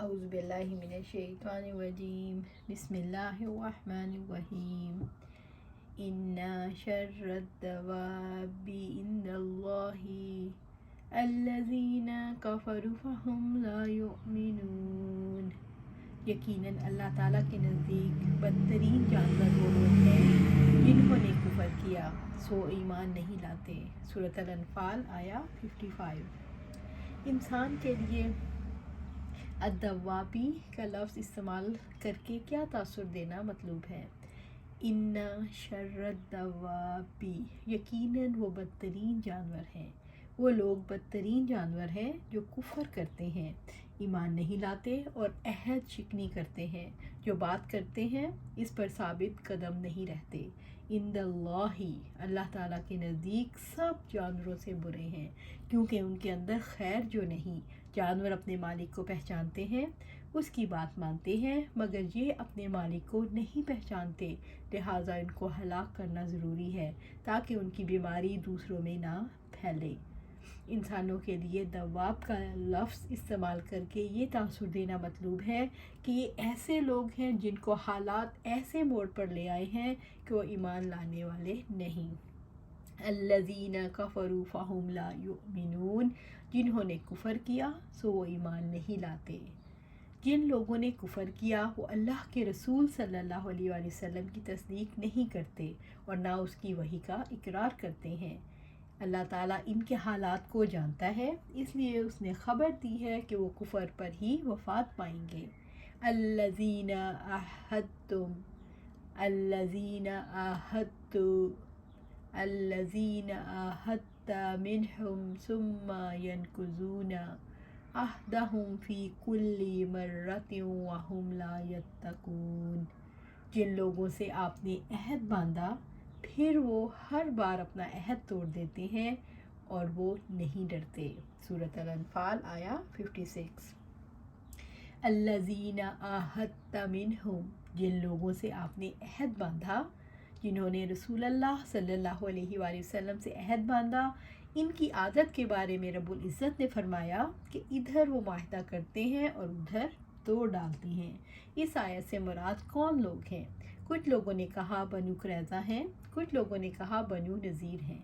اعوذ باللہ من الشیطان الرجیم بسم اللہ الرحمن الرحیم ان شر الدواب عند اللہ الذین کفروا فہم لا یؤمنون۔ یقیناً اللہ تعالیٰ کے نزدیک بدترین جانور وہ لوگ ہیں جنہوں نے کفر کیا سو ایمان نہیں لاتے۔ سورۃ الانفال آیا 55۔ انسان کے لیے الدوابی کا لفظ استعمال کر کے کیا تاثر دینا مطلوب ہے؟ ان شر الدوابی، یقیناً وہ بدترین جانور ہیں، وہ لوگ بدترین جانور ہیں جو کفر کرتے ہیں، ایمان نہیں لاتے اور عہد شکنی کرتے ہیں، جو بات کرتے ہیں اس پر ثابت قدم نہیں رہتے۔ عند اللہ، اللہ تعالیٰ کے نزدیک سب جانوروں سے برے ہیں، کیونکہ ان کے اندر خیر جو نہیں۔ جانور اپنے مالک کو پہچانتے ہیں، اس کی بات مانتے ہیں، مگر یہ اپنے مالک کو نہیں پہچانتے، لہٰذا ان کو ہلاک کرنا ضروری ہے تاکہ ان کی بیماری دوسروں میں نہ پھیلے۔ انسانوں کے لیے دواب کا لفظ استعمال کر کے یہ تاثر دینا مطلوب ہے کہ یہ ایسے لوگ ہیں جن کو حالات ایسے موڑ پر لے آئے ہیں کہ وہ ایمان لانے والے نہیں۔ الذین کفروا فہم لا یؤمنون، جنہوں نے کفر کیا سو وہ ایمان نہیں لاتے۔ جن لوگوں نے کفر کیا وہ اللہ کے رسول صلی اللہ علیہ وآلہ وسلم کی تصدیق نہیں کرتے اور نہ اس کی وحی کا اقرار کرتے ہیں۔ اللہ تعالیٰ ان کے حالات کو جانتا ہے، اس لیے اس نے خبر دی ہے کہ وہ کفر پر ہی وفات پائیں گے۔ الذین عاہدتم، الذین عاہدتم، الذین عاہدت منہم ثم ینقضون عہدہم فی کل مرۃ وہم لا یتقون، جن لوگوں سے آپ نے عہد باندھا پھر وہ ہر بار اپنا عہد توڑ دیتے ہیں اور وہ نہیں ڈرتے۔ سورۃ الانفال آیا 56۔ الذین عاہدت منہم، جن لوگوں سے آپ نے عہد باندھا، جنہوں نے رسول اللہ صلی اللہ علیہ وآلہ وسلم سے عہد باندھا، ان کی عادت کے بارے میں رب العزت نے فرمایا کہ ادھر وہ معاہدہ کرتے ہیں اور ادھر توڑ ڈالتے ہیں۔ اس آیت سے مراد کون لوگ ہیں؟ کچھ لوگوں نے کہا بنو قریظہ ہیں، کچھ لوگوں نے کہا بنو نذیر ہیں،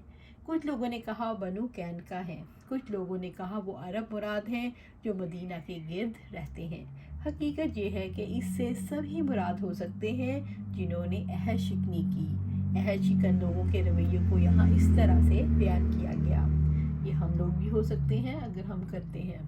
کچھ لوگوں نے کہا بنو قینقاع ہیں، کچھ لوگوں نے کہا وہ عرب مراد ہیں جو مدینہ کے گرد رہتے ہیں۔ حقیقت یہ ہے کہ اس سے سبھی مراد ہو سکتے ہیں جنہوں نے عہد شکنی کی۔ عہد شکن لوگوں کے رویے کو یہاں اس طرح سے بیان کیا گیا۔ یہ ہم لوگ بھی ہو سکتے ہیں اگر ہم کرتے ہیں۔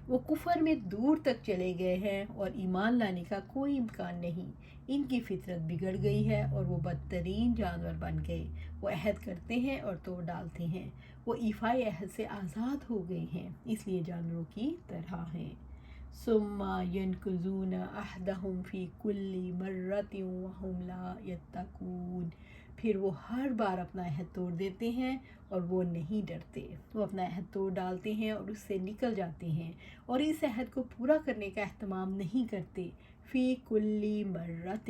وہ کفر میں دور تک چلے گئے ہیں اور ایمان لانے کا کوئی امکان نہیں، ان کی فطرت بگڑ گئی ہے اور وہ بدترین جانور بن گئے۔ وہ عہد کرتے ہیں اور توڑ ڈالتے ہیں، وہ ایفائے عہد سے آزاد ہو گئے ہیں، اس لیے جانوروں کی طرح ہیں۔ ثم ینقضون عہدہم فی کل مرۃ وہم لا یتقون، پھر وہ ہر بار اپنا عہد توڑ دیتے ہیں اور وہ نہیں ڈرتے۔ وہ اپنا عہد توڑ ڈالتے ہیں اور اس سے نکل جاتے ہیں اور اس عہد کو پورا کرنے کا اہتمام نہیں کرتے۔ فی کل مرۃ،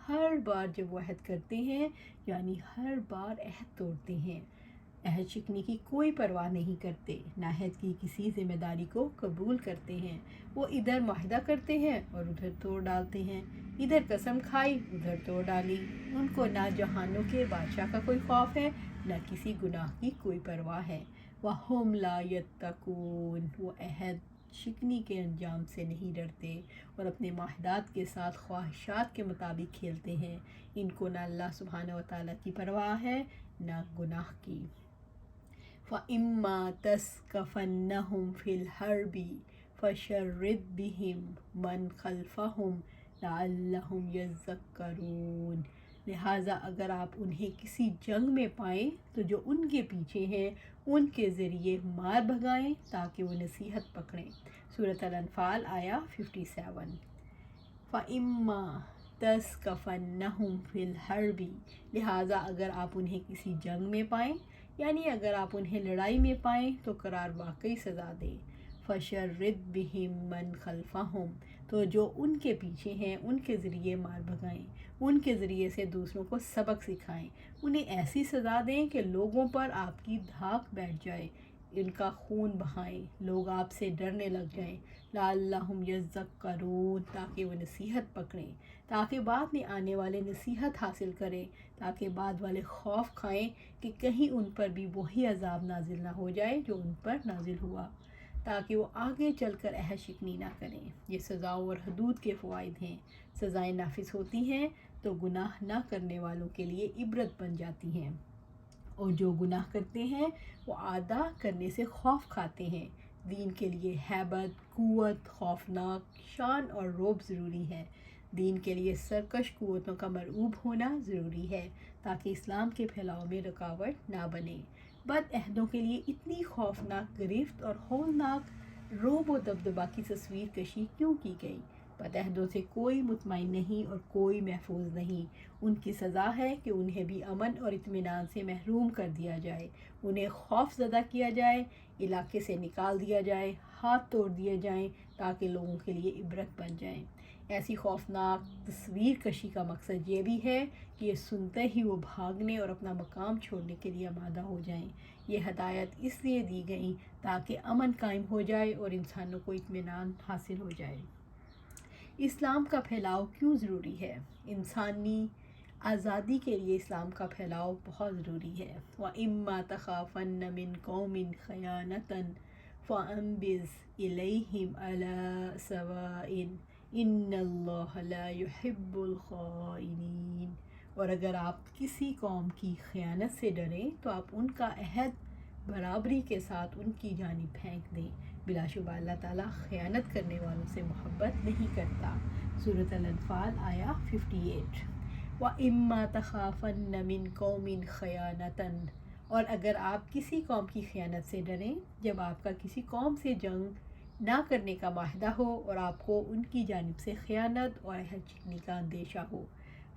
ہر بار جب وہ عہد کرتے ہیں یعنی ہر بار عہد توڑتے ہیں۔ عہد شکنی کی کوئی پرواہ نہیں کرتے، نہ عہد کی کسی ذمہ داری کو قبول کرتے ہیں۔ وہ ادھر معاہدہ کرتے ہیں اور ادھر توڑ ڈالتے ہیں، ادھر قسم کھائی ادھر توڑ ڈالی۔ ان کو نہ جہانوں کے بادشاہ کا کوئی خوف ہے، نہ کسی گناہ کی کوئی پرواہ ہے۔ وَهُمْ لَا يَتَّقُونَ، وہ عہد شکنی کے انجام سے نہیں ڈرتے اور اپنے معاہدات کے ساتھ خواہشات کے مطابق کھیلتے ہیں۔ ان کو نہ اللہ سبحانہ وتعالیٰ کی پرواہ ہے نہ گناہ کی۔ فَإِمَّا تَثْقَفَنَّهُمْ فِي الْحَرْبِ فَشَرِّدْ بِهِمْ مَنْ خَلْفَهُمْ لَعَلَّهُمْ يَذَّكَّرُونَ، لہٰذا اگر آپ انہیں کسی جنگ میں پائیں تو جو ان کے پیچھے ہیں ان کے ذریعے مار بھگائیں تاکہ وہ نصیحت پکڑیں۔ سورۃ الانفال آیا 57۔ فَإِمَّا تَثْقَفَنَّهُمْ فِي الْحَرْبِ، لہٰذا اگر آپ انہیں کسی جنگ میں پائیں یعنی اگر آپ انہیں لڑائی میں پائیں تو قرار واقعی سزا دیں۔ فَشَرِّدْ بِهِمْ مَنْ خَلْفَهُمْ، تو جو ان کے پیچھے ہیں ان کے ذریعے مار بھگائیں، ان کے ذریعے سے دوسروں کو سبق سکھائیں، انہیں ایسی سزا دیں کہ لوگوں پر آپ کی دھاک بیٹھ جائے۔ ان کا خون بہائیں، لوگ آپ سے ڈرنے لگ جائیں، لعلہم یذکرون، تاکہ وہ نصیحت پکڑیں، تاکہ بعد میں آنے والے نصیحت حاصل کریں، تاکہ بعد والے خوف کھائیں کہ کہیں ان پر بھی وہی عذاب نازل نہ ہو جائے جو ان پر نازل ہوا، تاکہ وہ آگے چل کر عہد شکنی نہ کریں۔ یہ سزاؤں اور حدود کے فوائد ہیں۔ سزائیں نافذ ہوتی ہیں تو گناہ نہ کرنے والوں کے لیے عبرت بن جاتی ہیں، اور جو گناہ کرتے ہیں وہ ادا کرنے سے خوف کھاتے ہیں۔ دین کے لیے ہیبت، قوت، خوفناک شان اور رعب ضروری ہے۔ دین کے لیے سرکش قوتوں کا مرعوب ہونا ضروری ہے تاکہ اسلام کے پھیلاؤ میں رکاوٹ نہ بنے۔ بد عہدوں کے لیے اتنی خوفناک گرفت اور ہولناک رعب و دبدبہ کی تصویر کشی کیوں کی گئی؟ بد عہدوں سے کوئی مطمئن نہیں اور کوئی محفوظ نہیں۔ ان کی سزا ہے کہ انہیں بھی امن اور اطمینان سے محروم کر دیا جائے، انہیں خوف زدہ کیا جائے، علاقے سے نکال دیا جائے، ہاتھ توڑ دیے جائیں تاکہ لوگوں کے لیے عبرت بن جائیں۔ ایسی خوفناک تصویر کشی کا مقصد یہ بھی ہے کہ یہ سنتے ہی وہ بھاگنے اور اپنا مقام چھوڑنے کے لیے آمادہ ہو جائیں۔ یہ ہدایت اس لیے دی گئی تاکہ امن قائم ہو جائے اور انسانوں کو اطمینان حاصل ہو جائے۔ اسلام کا پھیلاؤ کیوں ضروری ہے؟ انسانی آزادی کے لیے اسلام کا پھیلاؤ بہت ضروری ہے۔ وَإِمَّا تَخَافَنَّ مِن قَوْمٍ خِيَانَةً فَأَنبِذْ إِلَيْهِمْ عَلَىٰ سَوَاءٍ إِنَّ اللَّهَ لَا يُحِبُّ الْخَائِنِينَ۔ اور اگر آپ کسی قوم کی خیانت سے ڈریں تو آپ ان کا عہد برابری کے ساتھ ان کی جانب پھینک دیں، بلا شبہ اللہ تعالیٰ خیانت کرنے والوں سے محبت نہیں کرتا۔ سورۃ الانفال آیا 58۔ وَإِمَّا تَخَافَنَّ مِن قَوْمٍ خِيَانَةً، اور اگر آپ کسی قوم کی خیانت سے ڈریں، جب آپ کا کسی قوم سے جنگ نہ کرنے کا معاہدہ ہو اور آپ کو ان کی جانب سے خیانت اور عہد شکنی کا اندیشہ ہو،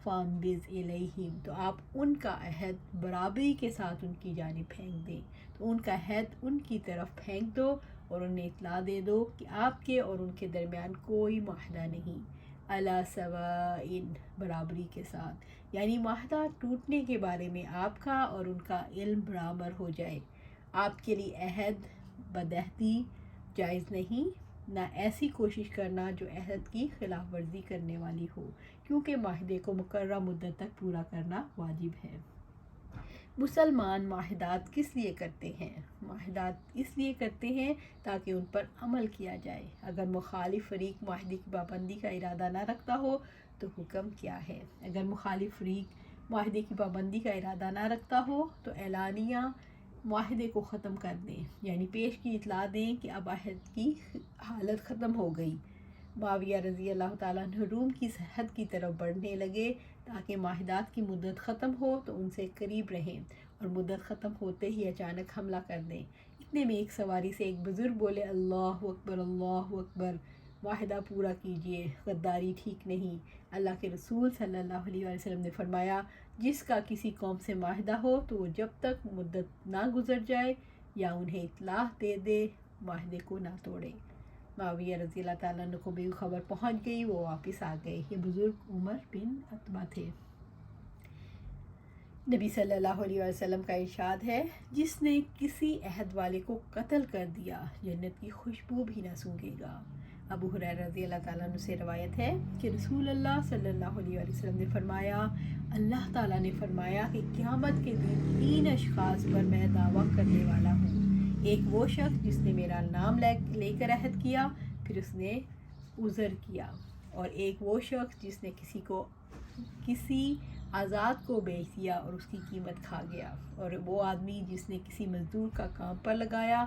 فَانبِذْ إِلَيْهِمْ، تو آپ ان کا عہد برابری کے ساتھ ان کی جانب پھینک دیں، تو ان کا عہد ان کی طرف پھینک دو اور انہیں اطلاع دے دو کہ آپ کے اور ان کے درمیان کوئی معاہدہ نہیں، علی سواء، برابری کے ساتھ، یعنی معاہدہ ٹوٹنے کے بارے میں آپ کا اور ان کا علم برابر ہو جائے۔ آپ کے لیے عہد بدعہدی جائز نہیں، نہ ایسی کوشش کرنا جو عہد کی خلاف ورزی کرنے والی ہو، کیونکہ معاہدے کو مقررہ مدت تک پورا کرنا واجب ہے۔ مسلمان معاہدات کس لیے کرتے ہیں؟ معاہدات اس لیے کرتے ہیں تاکہ ان پر عمل کیا جائے۔ اگر مخالف فریق معاہدے کی پابندی کا ارادہ نہ رکھتا ہو تو حکم کیا ہے؟ اگر مخالف فریق معاہدے کی پابندی کا ارادہ نہ رکھتا ہو تو اعلانیہ معاہدے کو ختم کر دیں، یعنی پیش کی اطلاع دیں کہ اب عہد کی حالت ختم ہو گئی۔ معاویہ رضی اللہ تعالیٰ عنہ روم کی سرحد کی طرف بڑھنے لگے تاکہ معاہدات کی مدت ختم ہو تو ان سے قریب رہیں، اور مدت ختم ہوتے ہی اچانک حملہ کر دیں۔ اتنے میں ایک سواری سے ایک بزرگ بولے، اللہ اکبر، اللہ اکبر، معاہدہ پورا کیجئے، غداری ٹھیک نہیں۔ اللہ کے رسول صلی اللہ علیہ وسلم نے فرمایا، جس کا کسی قوم سے معاہدہ ہو تو وہ جب تک مدت نہ گزر جائے یا انہیں اطلاع دے دے معاہدے کو نہ توڑے۔ معاویہ رضی اللہ تعالیٰ عنہ کو بھی خبر پہنچ گئی، وہ واپس آ گئے۔ یہ بزرگ عمر بن عتبہ تھے۔ نبی صلی اللہ علیہ وسلم کا ارشاد ہے، جس نے کسی عہد والے کو قتل کر دیا جنت کی خوشبو بھی نہ سونگھے گا۔ ابو ہریرہ رضی اللہ تعالیٰ عنہ سے روایت ہے کہ رسول اللہ صلی اللہ علیہ وسلم نے فرمایا، اللہ تعالیٰ نے فرمایا کہ قیامت کے دن 3 اشخاص پر میں دعویٰ کرنے والا ہوں۔ ایک وہ شخص جس نے میرا نام لے کر عہد کیا پھر اس نے عذر کیا، اور ایک وہ شخص جس نے کسی آزاد کو بیچ دیا اور اس کی قیمت کھا گیا، اور وہ آدمی جس نے کسی مزدور کا کام پر لگایا،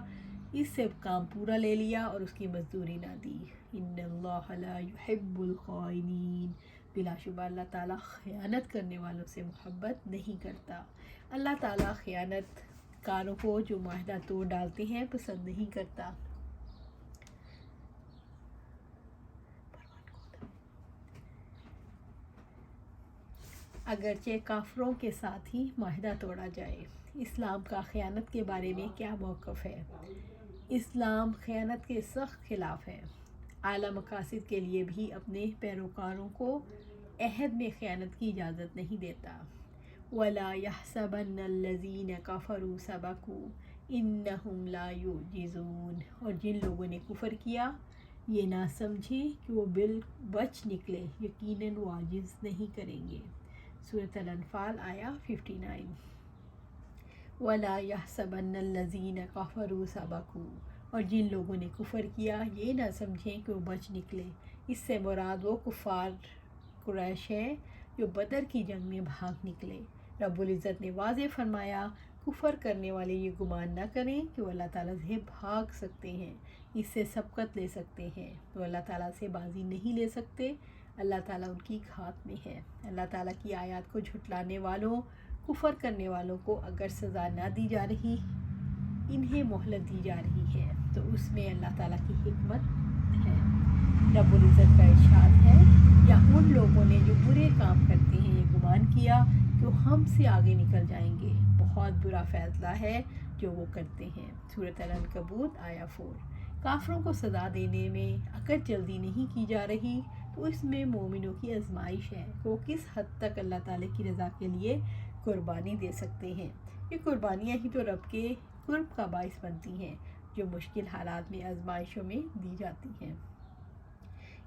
اس سے کام پورا لے لیا اور اس کی مزدوری نہ دی۔ ان اللہ لا يحب الخائنین، بلا شبہ اللہ تعالیٰ خیانت کرنے والوں سے محبت نہیں کرتا۔ اللہ تعالیٰ خیانت کاروں کو جو معاہدہ توڑ ڈالتے ہیں پسند نہیں کرتا۔ اگرچہ کافروں کے ساتھ ہی معاہدہ توڑا جائے۔ اسلام کا خیانت کے بارے میں کیا موقف ہے؟ اسلام خیانت کے سخت خلاف ہے۔ اعلیٰ مقاصد کے لیے بھی اپنے پیروکاروں کو عہد میں خیانت کی اجازت نہیں دیتا۔ وَلَا يَحْسَبَنَّ الَّذِينَ كَفَرُوا سَبَقُوا، انہم لا یعجزون، اور جن لوگوں نے کفر کیا یہ نہ سمجھے کہ وہ بچ نکلے، یقیناً وہ عاجز نہیں کریں گے۔ سورۃ الانفال آیا 59۔ وَلَا يَحْسَبَنَّ الَّذِينَ كَفَرُوا سَبَقُوا، اور جن لوگوں نے کفر کیا یہ نہ سمجھیں کہ وہ بچ نکلے، اس سے مراد وہ کفار قریش ہے جو بدر کی جنگ میں بھاگ نکلے۔ رب العزت نے واضح فرمایا کفر کرنے والے یہ گمان نہ کریں کہ وہ اللہ تعالیٰ سے بھاگ سکتے ہیں، اس سے سبقت لے سکتے ہیں، وہ اللہ تعالیٰ سے بازی نہیں لے سکتے، اللہ تعالیٰ ان کی گھات میں ہے۔ اللہ تعالیٰ کی آیات کو جھٹلانے والوں، کفر کرنے والوں کو اگر سزا نہ دی جا رہی، انہیں مہلت دی جا رہی ہے تو اس میں اللہ تعالیٰ کی حکمت ہے۔ رب العزت کا ارشاد ہے، یا ان لوگوں نے جو برے کام کرتے ہیں یہ گمان کیا کہ وہ ہم سے آگے نکل جائیں گے، بہت برا فیصلہ ہے جو وہ کرتے ہیں۔ سورۃ العنکبوت آیا 4۔ کافروں کو سزا دینے میں اگر جلدی نہیں کی جا رہی تو اس میں مومنوں کی آزمائش ہے کہ وہ کس حد تک اللہ تعالیٰ کی رضا کے لیے قربانی دے سکتے ہیں۔ یہ قربانیاں ہی تو رب کے قرب کا باعث بنتی ہیں جو مشکل حالات میں آزمائشوں میں دی جاتی ہیں۔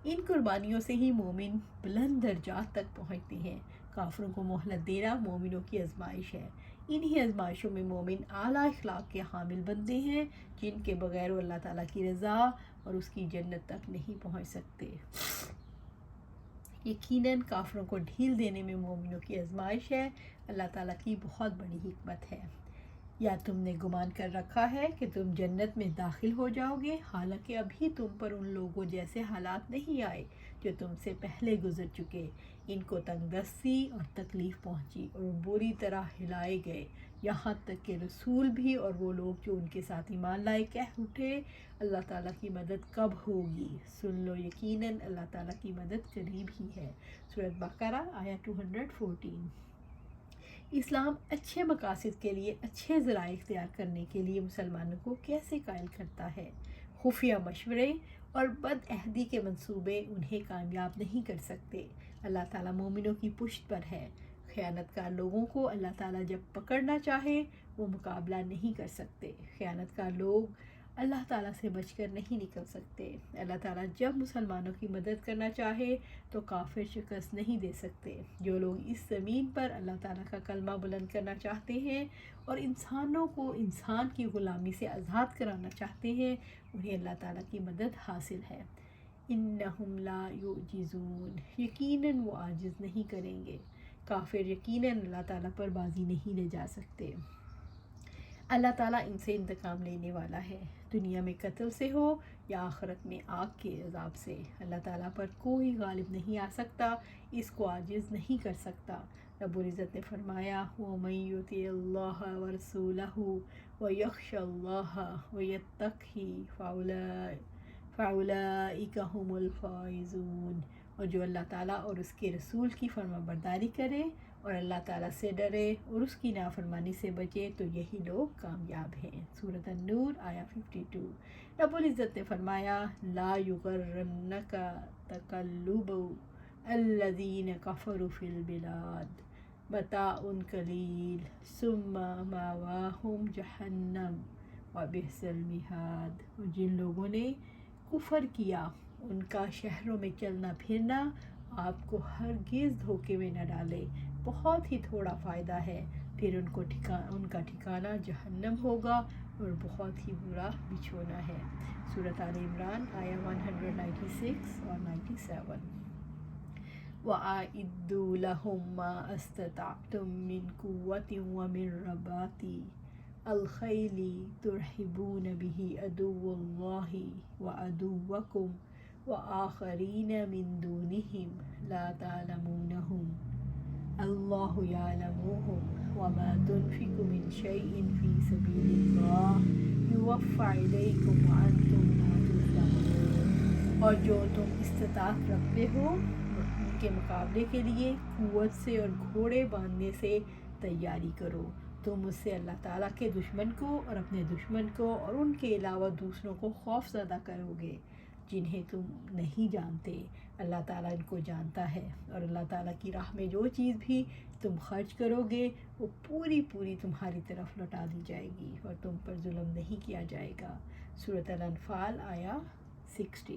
ان قربانیوں سے ہی مومن بلند درجات تک پہنچتے ہیں۔ کافروں کو مہلت دینا مومنوں کی آزمائش ہے۔ انہی آزمائشوں میں مومن اعلیٰ اخلاق کے حامل بنتے ہیں جن کے بغیر وہ اللہ تعالیٰ کی رضا اور اس کی جنت تک نہیں پہنچ سکتے۔ یقیناً کافروں کو ڈھیل دینے میں مومنوں کی آزمائش ہے، اللہ تعالیٰ کی بہت بڑی حکمت ہے۔ یا تم نے گمان کر رکھا ہے کہ تم جنت میں داخل ہو جاؤ گے، حالانکہ ابھی تم پر ان لوگوں جیسے حالات نہیں آئے جو تم سے پہلے گزر چکے۔ ان کو تنگ دستی اور تکلیف پہنچی اور وہ بری طرح ہلائے گئے، یہاں تک کہ رسول بھی اور وہ لوگ جو ان کے ساتھ ایمان لائے کہہ اٹھے اللہ تعالیٰ کی مدد کب ہوگی، سن لو یقیناً اللہ تعالیٰ کی مدد قریب ہی ہے۔ سورۃ بقرہ آیا 214۔ اسلام اچھے مقاصد کے لیے اچھے ذرائع اختیار کرنے کے لیے مسلمانوں کو کیسے قائل کرتا ہے؟ خفیہ مشورے اور بد عہدی کے منصوبے انہیں کامیاب نہیں کر سکتے۔ اللہ تعالیٰ مومنوں کی پشت پر ہے۔ خیانت کار لوگوں کو اللہ تعالیٰ جب پکڑنا چاہے وہ مقابلہ نہیں کر سکتے۔ خیانت کار لوگ اللہ تعالیٰ سے بچ کر نہیں نکل سکتے۔ اللہ تعالیٰ جب مسلمانوں کی مدد کرنا چاہے تو کافر شکست نہیں دے سکتے۔ جو لوگ اس زمین پر اللہ تعالیٰ کا کلمہ بلند کرنا چاہتے ہیں اور انسانوں کو انسان کی غلامی سے آزاد کرانا چاہتے ہیں انہیں اللہ تعالیٰ کی مدد حاصل ہے۔ انہم لا یعجزون، یقیناً وہ عاجز نہیں کریں گے۔ کافر یقیناً اللہ تعالیٰ پر بازی نہیں لے جا سکتے۔ اللہ تعالیٰ ان سے انتقام لینے والا ہے، دنیا میں قتل سے ہو یا آخرت میں آگ کے عذاب سے۔ اللہ تعالیٰ پر کوئی غالب نہیں آ سکتا، اس کو عاجز نہیں کر سکتا۔ رب العزت نے فرمایا وَمَن يُطِعِ اللَّهَ وَرَسُولَهُ وَيَخْشَ اللَّهَ وَيَتَّقْهِ فَأُولَئِكَ هُمُ الْفَائِزُونَ، اور جو اللہ تعالیٰ اور اس کے رسول کی فرما برداری کرے اور اللہ تعالیٰ سے ڈرے اور اس کی نافرمانی سے بچے تو یہی لوگ کامیاب ہیں۔ سورۃ النور آیا 52۔ رب العزت نے فرمایا لا یغرنک تقلب الذین کفروا فی البلاد متاع قلیل ثم مأواہم جہنم وبئس المہاد، اور جن لوگوں نے کفر کیا ان کا شہروں میں چلنا پھرنا آپ کو ہرگز دھوکے میں نہ ڈالے، بہت ہی تھوڑا فائدہ ہے، پھر ان کا ٹھکانہ جہنم ہوگا اور بہت ہی برا بچھونا ہے۔ سورۃ آل عمران آیا 196 اور 97۔ وَأَعِدُّوا لَهُم مَّا اسْتَطَعْتُم مِّن قُوَّةٍ وَمِن رِّبَاطِ الْخَيْلِ تُرْهِبُونَ بِهِ عَدُوَّ اللَّهِ وَعَدُوَّكُمْ وَآخَرِينَ مِن دُونِهِمْ لَا تَعْلَمُونَهُمْ اللَّهُ يَعْلَمُهُمْ وَمَا تُنْفِقُوا مِن شَيْءٍ فِي سَبِيلِ اللَّهِ يُوَفَّ إِلَيْكُمْ وَأَنْتُمْ لَا تُظْلَمُونَ، اور جو تم استطاعت رکھتے ہو ان کے مقابلے کے لیے قوت سے اور گھوڑے باندھنے سے تیاری کرو، تم اس سے اللہ تعالیٰ کے دشمن کو اور اپنے دشمن کو اور ان کے علاوہ دوسروں کو خوف زدہ کرو گے۔ جنہیں تم نہیں جانتے۔ اللہ تعالیٰ ان کو جانتا ہے، اور اللہ تعالیٰ کی راہ میں جو چیز بھی تم خرچ کرو گے وہ پوری پوری تمہاری طرف لوٹا دی جائے گی، اور تم پر ظلم نہیں کیا جائے گا۔ سورۃ الانفال آیا 60۔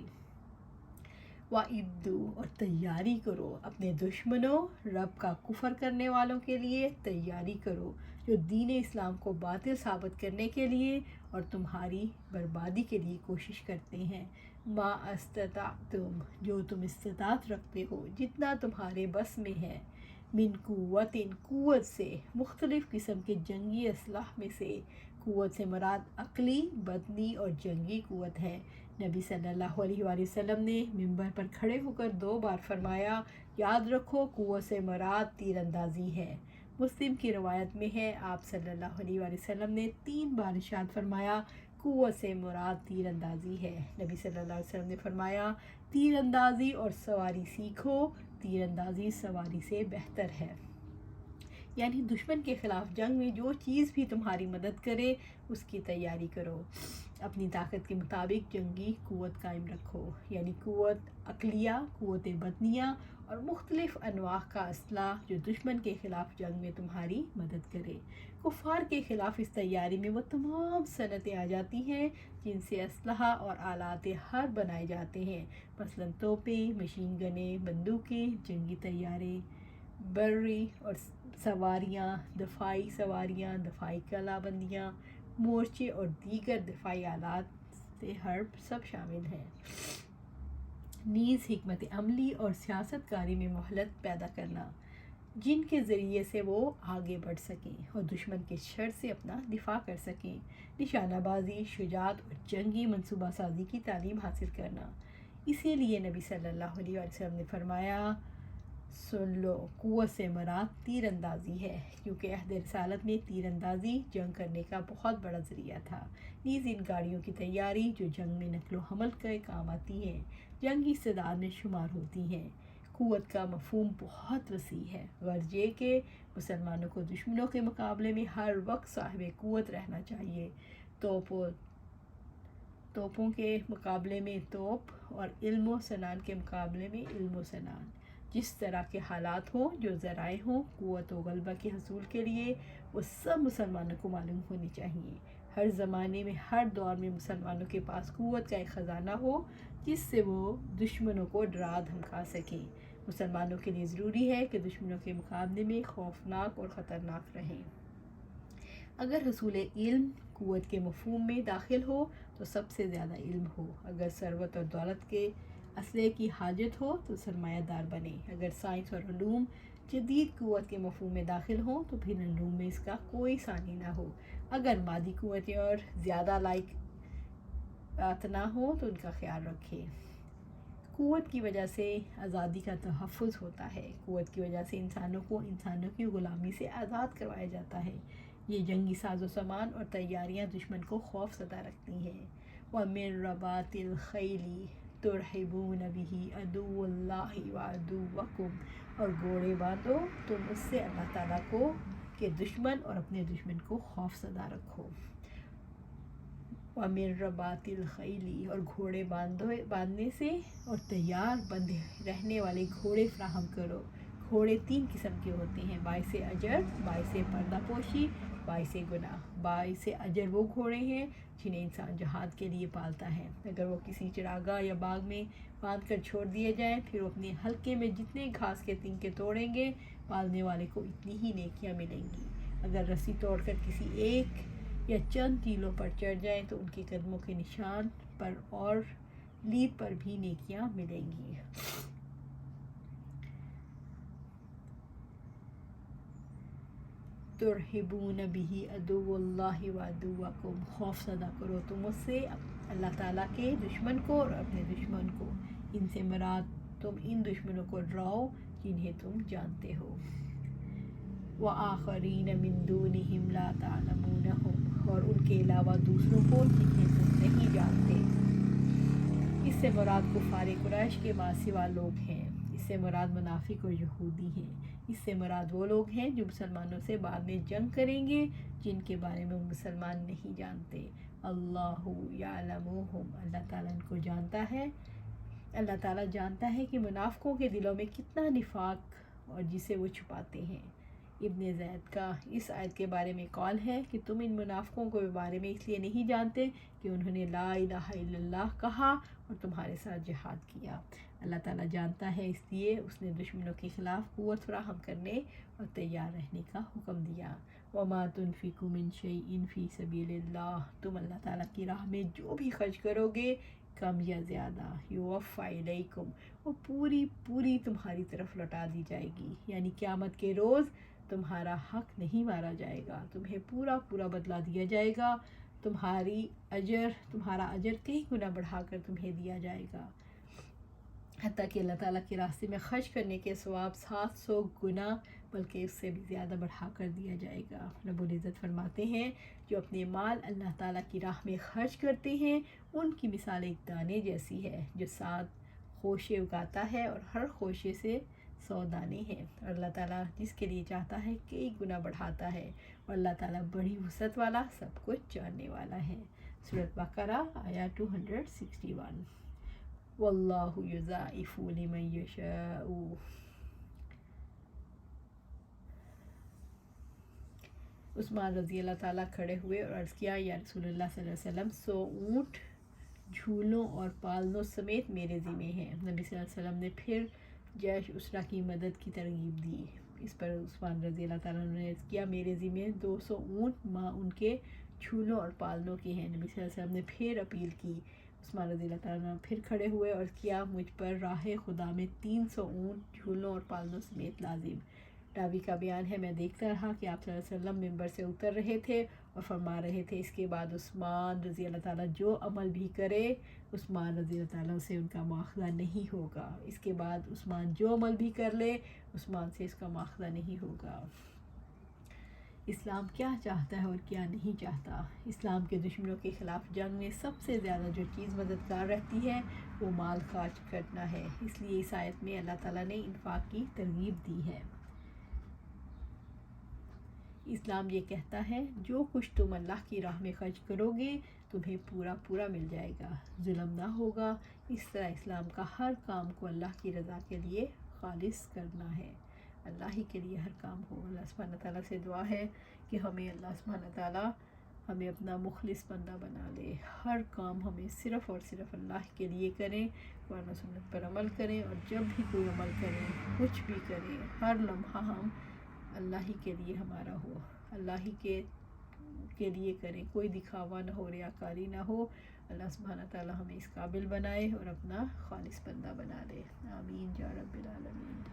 وَإِدُّوا، اور تیاری کرو اپنے دشمنوں، رب کا کفر کرنے والوں کے لیے تیاری کرو، جو دین اسلام کو باطل ثابت کرنے کے لیے اور تمہاری بربادی کے لیے کوشش کرتے ہیں۔ ما استطعتم، جو تم استطاعت رکھتے ہو، جتنا تمہارے بس میں ہے، من قوت، قوت سے، مختلف قسم کے جنگی اسلحہ میں سے۔ قوت سے مراد عقلی، بدنی اور جنگی قوت ہے۔ نبی صلی اللہ علیہ وآلہ وسلم نے منبر پر کھڑے ہو کر 2 بار فرمایا، یاد رکھو قوت سے مراد تیر اندازی ہے۔ مسلم کی روایت میں ہے، آپ صلی اللہ علیہ وآلہ وسلم نے 3 بار ارشاد فرمایا، قوت سے مراد تیر اندازی ہے۔ نبی صلی اللہ علیہ وسلم نے فرمایا، تیر اندازی اور سواری سیکھو، تیر اندازی سواری سے بہتر ہے۔ یعنی دشمن کے خلاف جنگ میں جو چیز بھی تمہاری مدد کرے اس کی تیاری کرو۔ اپنی طاقت کے مطابق جنگی قوت قائم رکھو، یعنی قوت عقلیہ، قوت بدنیہ اور مختلف انواع کا اسلحہ جو دشمن کے خلاف جنگ میں تمہاری مدد کرے۔ کفار کے خلاف اس تیاری میں وہ تمام صنعتیں آ جاتی ہیں جن سے اسلحہ اور آلات حرب بنائے جاتے ہیں، مثلاً توپیں، مشین گنیں، بندوقیں، جنگی طیارے، بری اور سواریاں، دفاعی سواریاں، دفاعی کلا بندیاں، مورچے اور دیگر دفاعی آلات حرب سب شامل ہیں۔ نیز حکمت عملی اور سیاست کاری میں مہلت پیدا کرنا، جن کے ذریعے سے وہ آگے بڑھ سکیں اور دشمن کے شر سے اپنا دفاع کر سکیں۔ نشانہ بازی، شجاعت اور جنگی منصوبہ سازی کی تعلیم حاصل کرنا۔ اسی لیے نبی صلی اللہ علیہ وسلم نے فرمایا، سن لو، قوت سے مراد تیر اندازی ہے، کیونکہ عہد رسالت میں تیر اندازی جنگ کرنے کا بہت بڑا ذریعہ تھا۔ نیز ان گاڑیوں کی تیاری جو جنگ میں نقل و حمل کے کام آتی ہیں، جنگی استعداد میں شمار ہوتی ہیں۔ قوت کا مفہوم بہت وسیع ہے، غرض یہ کہ مسلمانوں کو دشمنوں کے مقابلے میں ہر وقت صاحب قوت رہنا چاہیے۔ توپوں کے مقابلے میں توپ، اور علم و سنان کے مقابلے میں علم و سنان۔ جس طرح کے حالات ہوں، جو ذرائع ہوں قوت و غلبہ کے حصول کے لیے، وہ سب مسلمانوں کو معلوم ہونی چاہیے۔ ہر زمانے میں، ہر دور میں مسلمانوں کے پاس قوت کا ایک خزانہ ہو جس سے وہ دشمنوں کو ڈرا دھمکا سکیں۔ مسلمانوں کے لیے ضروری ہے کہ دشمنوں کے مقابلے میں خوفناک اور خطرناک رہیں۔ اگر حصول علم قوت کے مفہوم میں داخل ہو تو سب سے زیادہ علم ہو۔ اگر ثروت اور دولت کے اسلحے کی حاجت ہو تو سرمایہ دار بنے۔ اگر سائنس اور علوم جدید قوت کے مفہوم میں داخل ہوں تو پھر علوم میں اس کا کوئی ثانی نہ ہو۔ اگر مادی قوتیں اور زیادہ لائق نہ ہوں تو ان کا خیال رکھیں۔ قوت کی وجہ سے آزادی کا تحفظ ہوتا ہے۔ قوت کی وجہ سے انسانوں کی غلامی سے آزاد کروایا جاتا ہے۔ یہ جنگی ساز و سامان اور تیاریاں دشمن کو خوف زدہ رکھتی ہیں۔ وَمِن رَبَاطِ الْخَيْلِ تُرْهِبُونَ بِهِ عَدُوَّ اللَّهِ وَعَدُوَّكُمْ، اور گھوڑے باندھو تم اس سے اللہ تعالیٰ کو کہ دشمن اور اپنے دشمن کو خوف زدہ رکھو۔ وَمِن رَبَاطِ الْخَيْلِ، اور گھوڑے باندھنے سے اور تیار بندے رہنے والے گھوڑے فراہم کرو۔ گھوڑے 3 قسم کے ہوتے ہیں، باعث اجر، باعث پردہ پوشی، باعث گناہ۔ باعث اجر وہ گھوڑے ہیں جنہیں انسان جہاد کے لیے پالتا ہے۔ اگر وہ کسی چراگاہ یا باغ میں باندھ کر چھوڑ دیے جائیں، پھر وہ اپنے حلقے میں جتنے گھاس کے تنکے توڑیں گے، پالنے والے کو اتنی ہی نیکیاں ملیں گی۔ اگر رسی توڑ کر کسی ایک یا چند تیلوں پر چڑھ جائیں تو ان کے قدموں کے نشان پر اور لید پر بھی نیکیاں ملیں گی۔ تُرْهِبُونَ بِهِ عَدُوَّ اللَّهِ وَعَدُوَّكُمْ، خوف زدہ کرو تم اس سے اللہ تعالیٰ کے دشمن کو اور اپنے دشمن کو۔ ان سے مراد تم ان دشمنوں کو ڈراؤ جنہیں تم جانتے ہو۔ وَآخَرِينَ مِن دُونِهِمْ لَا تَعْلَمُونَهُمْ، اور ان کے علاوہ دوسروں کو جنہیں تم نہیں جانتے۔ اس سے مراد کفار قریش کے بعد سوا لوگ ہیں۔ اس سے مراد منافق اور یہودی ہیں۔ اس سے مراد وہ لوگ ہیں جو مسلمانوں سے بعد میں جنگ کریں گے، جن کے بارے میں مسلمان نہیں جانتے۔ اللہ یعلمہم، اللہ تعالیٰ ان کو جانتا ہے۔ اللہ تعالیٰ جانتا ہے کہ منافقوں کے دلوں میں کتنا نفاق اور جسے وہ چھپاتے ہیں۔ ابن زید کا اس آیت کے بارے میں قول ہے کہ تم ان منافقوں کے بارے میں اس لیے نہیں جانتے کہ انہوں نے لا الہ الا اللہ کہا اور تمہارے ساتھ جہاد کیا۔ اللہ تعالیٰ جانتا ہے، اس لیے اس نے دشمنوں کے خلاف قوت فراہم کرنے اور تیار رہنے کا حکم دیا۔ وَمَا تُنْفِقُوا مِنْ شَيْءٍ فِي سَبِيلِ اللَّهِ، تم اللہ تعالیٰ کی راہ میں جو بھی خرچ کرو گے، کم یا زیادہ، یوفیٰ الیکم، وہ پوری تمہاری طرف لوٹا دی جائے گی، یعنی قیامت کے روز تمہارا حق نہیں مارا جائے گا، تمہیں پورا بدلہ دیا جائے گا، تمہارا اجر کئی گنا بڑھا کر تمہیں دیا جائے گا، حتیٰ کہ اللہ تعالیٰ کے راستے میں خرچ کرنے کے ثواب 700 گنا بلکہ اس سے بھی زیادہ بڑھا کر دیا جائے گا۔ رب العزت فرماتے ہیں، جو اپنے مال اللہ تعالیٰ کی راہ میں خرچ کرتے ہیں ان کی مثال ایک دانے جیسی ہے جو 7 خوشے اگاتا ہے اور ہر خوشے سے 100 دانے ہیں، اور اللہ تعالیٰ جس کے لیے چاہتا ہے کئی گنا بڑھاتا ہے، اور اللہ تعالیٰ بڑی وسعت والا، سب کچھ جاننے والا ہے۔ سورۃ بقرہ آیا 261۔ واللہ یضاعف لمن یشاء۔ عثمان رضی اللہ تعالیٰ کھڑے ہوئے اور عرض کیا، یا رسول اللہ صلی اللہ علیہ وسلم، 100 اونٹ جھولوں اور پالنوں سمیت میرے ذمے ہیں۔ نبی صلی اللہ علیہ وسلم نے پھر جیش اسرا کی مدد کی ترغیب دی۔ اس پر عثمان رضی اللہ تعالیٰ نے عرض کیا، میرے ذمے 200 اونٹ ماں ان کے جھولوں اور پالنوں کے ہیں۔ نبی صلی اللہ علیہ وسلم نے پھر اپیل کی۔ عثمان رضی اللہ تعالیٰ نے پھر کھڑے ہوئے اور کیا، مجھ پر راہ خدا میں 300 اونٹ جھولوں اور پالنوں سمیت لازم۔ راوی کا بیان ہے، میں دیکھتا رہا کہ آپ صلی اللہ علیہ وسلم ممبر سے اتر رہے تھے اور فرما رہے تھے، اس کے بعد عثمان رضی اللہ تعالیٰ جو عمل بھی کرے، عثمان رضی اللہ تعالیٰ سے ان کا مواخذہ نہیں ہوگا۔ اس کے بعد عثمان جو عمل بھی کر لے، عثمان سے اس کا مواخذہ نہیں ہوگا۔ اسلام کیا چاہتا ہے اور کیا نہیں چاہتا؟ اسلام کے دشمنوں کے خلاف جنگ میں سب سے زیادہ جو چیز مددگار رہتی ہے وہ مال خرچ کرنا ہے، اس لیے اس آیت میں اللہ تعالیٰ نے انفاق کی ترغیب دی ہے۔ اسلام یہ کہتا ہے، جو کچھ تم اللہ کی راہ میں خرچ کرو گے تمہیں پورا مل جائے گا، ظلم نہ ہوگا۔ اس طرح اسلام کا ہر کام کو اللہ کی رضا کے لیے خالص کرنا ہے، اللہ ہی کے لیے ہر کام ہو۔ اللہ سبحانہ تعالیٰ سے دعا ہے کہ ہمیں اللہ سبحانہ تعالیٰ ہمیں اپنا مخلص بندہ بنا لے، ہر کام ہمیں صرف اور صرف اللہ کے لیے کریں، قرآن و سنت پر عمل کریں، اور جب بھی کوئی عمل کریں، کچھ بھی کریں، ہر لمحہ ہم اللہ ہی کے لیے ہمارا ہو، اللہ ہی کے لیے کریں، کوئی دکھاوا نہ ہو، ریاکاری نہ ہو۔ اللہ سبحانہ تعالیٰ ہمیں اس قابل بنائے اور اپنا خالص بندہ بنا لے۔ آمین یا رب العالمین۔